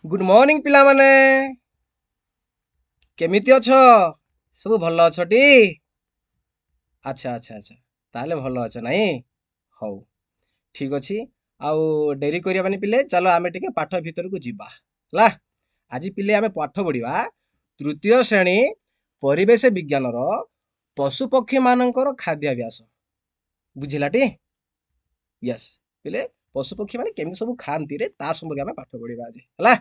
Good morning पिला माने केमिति अछ सब भल अछटी। अच्छा अच्छा अच्छा ताले भल अछ नाही हौ ठीक अछि। आउ डेरी करियाबानी पिले चलो आमे टिके पाठ भीतर को जिबा ला। आज पिले आमे पाठ पढ़िबा तृतीय श्रेणी परिवेश विज्ञान रो पशु पक्षी मानकर खाद्याभ्यास बुझिलाटी। यस पिले पशु पक्षी माने केमिति सब खांती रे ता संबंधी आमे पाठ पढ़िबा आज हला।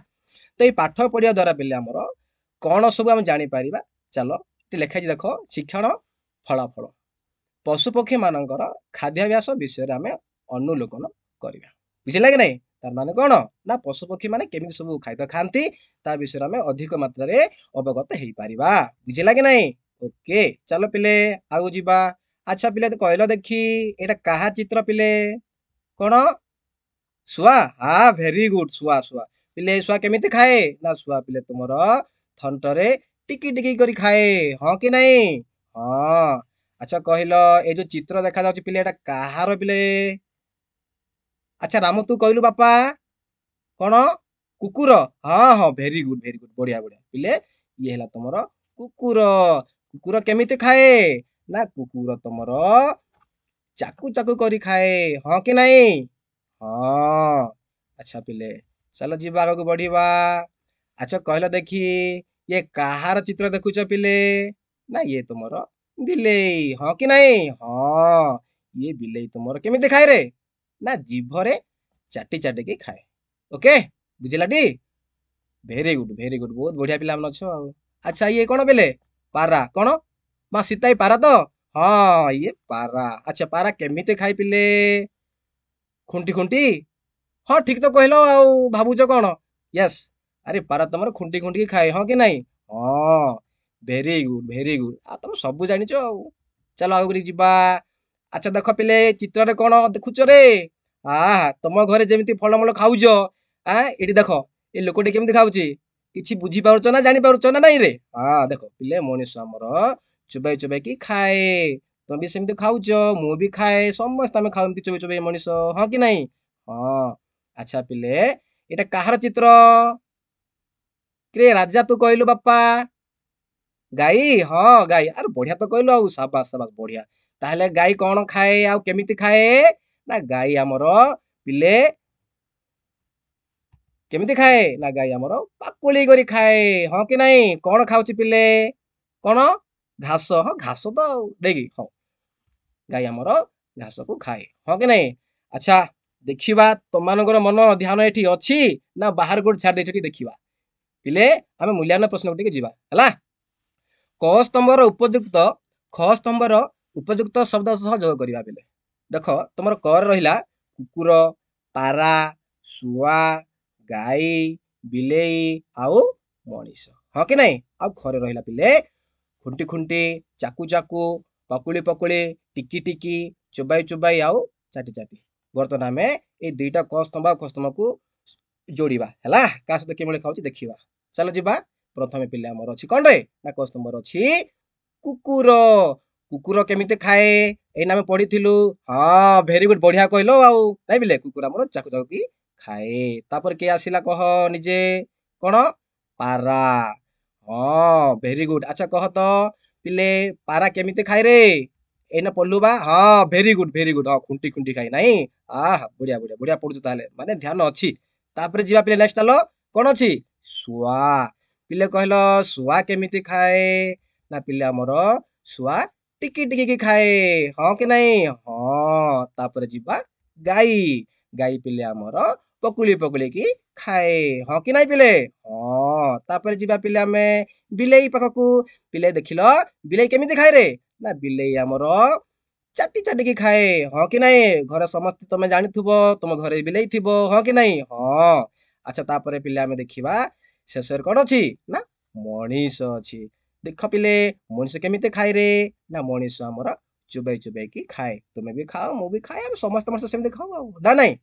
तो ये पाठ पढ़िया द्वारा पिले आमर कौन सब आम जापर चलो लेखाई देख शिक्षण फलाफल पशुपक्षी मानकर खाद्याभ्यास विषय आम अनुलोकन करवा बुझे कि नहीं। तार माने कौन ना पशुपक्षी माने केमिति सब खाद्य खाती ता विषय आम अधिक मात्रा अवगत हो पारिबा बुझे कि नहीं। ओके चलो पिले आगु जीवा। अच्छा पिले तो कहल देखी एटा कहा चित्र पिले कौन शुआ हाँ भेरी गुड शुआ शुआ पिले शुआ केमिति खाए ना शुआ पिले तुमर थंटरे टिकी टिकी करी खाए हाँ कि नहीं। हाँ अच्छा कहल ए जो चित्र देखा जाउछि पिले एटा काहार पिले। अच्छा राम तू कहलु बापा कौन कुकुर हाँ हाँ भेरी गुड बढ़िया बढ़िया पिले ये हला तुमर कुकुर। कुकुर केमिति खाए ना कुकुर तुमर चाकू चाकू करी खाए हाँ कि नहीं। हाँ अच्छा पिले चलो जीवा आगକୁ बढ़िबा। अच्छा कहल देखी ये काहार चित्र देखुच पिले ना ये तुमर बिलेई हाँ कि नहीं। हाँ ये बिलेई तुमर केमिति खाए रे ना जीभरे चाटी चाटी के खाए। ओके बुझिलाटी भेरी गुड बहुत बढ़िया पिला मन अछो। अच्छा ये कौन पिले पारा कौन मां सीताई पारा तो हाँ ये पारा। अच्छा पारा केमिति खाई पिले खुंटी खुंटी हाँ ठीक तो कहलो आउ भाबुच कौन यस अरे पारा तुमर खुंटी खुंटी खाए हाँ कि नहीं। हाँ भेरी गुड आ तुम सब जानिच आउ चलो आगु जीवा। अच्छा देख पिले चित्र रे कौन देखुच रे तुम घरे जेमिति फलमूल खाउज एटी देख ए लोकटी केमिति खाउची किछि बुझी पारुच ना जानि पारुच ना नहीं रे। हाँ देख पिले मनीष हमर चुबाई चुबाई की खाए तुम भी सेमिति खाउच मु भी खाए समस्त आमे खाउ चुबाई चुबाई मनीष हाँ कि नहीं। हाँ अच्छा पिले एटा काहार चित्र के राजा तू कहलु बापा गाई हाँ गाई अरे बढ़िया तो कहलु आउ शाबाश शाबाश बढ़िया। ताहले गाई कौन खाए आउ केमिति खाए ना गाई हमर पिले केमिति खाए ना गाई हमर पाकुली करी खाए हाँ कि नहीं। कौन खाउची पिले कौन घास हाँ घास तो आउ देखी हाँ गाई हमर घास को खाए हाँ कि नहीं। अच्छा देखिबा तमानकर मन ध्यान एठी अछि ना बाहर कोड छाड़ देछटी देखिबा पिले आमे मूल्यांकन प्रश्न टिके जीवा हला। क स्तंभर उपयुक्त ख स्तंभर उपयुक्त शब्द सह जोग करिबा पिले देख तुमर क रहिला कुकुर पारा शुआ गाई बिलेई आउ मनीष हाँ कि नहीं। आउ खरे रहिला पिले खुंटी खुंटी चाकू चाकू पकुली पकुली टिकी टिकी चुबाई चुबाई आउ चाटी चाटी। बर्तमान आमे ए दुईटा क स्तंभ ख स्तंभ को जोड़िबा हला का सହିତ केमळे खाउची देखिबा चलो जीवा। प्रथमे पिले हमर अछि कोन रे ना क स्तंभर अछि कुकुर। कुकुर केमिति खाए एई नामे पढ़िथिलु हाँ भेरी गुड बढ़िया कहलो आउ नाइ बिले कुकुर हमर चाकू चाकू की खाए। तापर के आसिला कह निजे कोन पारा हाँ भेरी गुड। अच्छा कह तो पिले पारा केमिति खाए रे एना पल्लू बा हाँ भेरी गुड हाँ खुंटी खुंटी खाए नहीं बढ़िया बढ़िया बढ़िया पढ़ुछ ताले माने ध्यान अछि। तापर जीवा पिले नेक्स्ट आलो कोन अछि शुआ पिले कहलो शुआ केमिति खाए ना पिले हमर शुआ टिकी टिकी की खाए हाँ कि नहीं। हाँ तापर जीवा गाई गाई पिले हमर पकुली पकुली की खाए हाँ कि नहीं पिले। हाँ तापर जीवा पिले आमे बिलेई पाखकू पिले देखिलो बिलेई केमिति खाए रे ना बिलेई हमर चाटी चाटी की खाए हाँ कि नहीं। घर समस्त तमे जानिथुबो तुम घरे बिलेई थिबो हाँ कि नहीं। हाँ अच्छा तापर पिले आमे देखिबा शेषर कोन अछि ना मनीष अछि। देख पिले मनीष केमिति खाए रे ना मनीष हमर चुबाई चुबाई की खाए तुमे भी खाओ मु भी खाए समस्त मनीष सेमिति खाओ ना नहीं।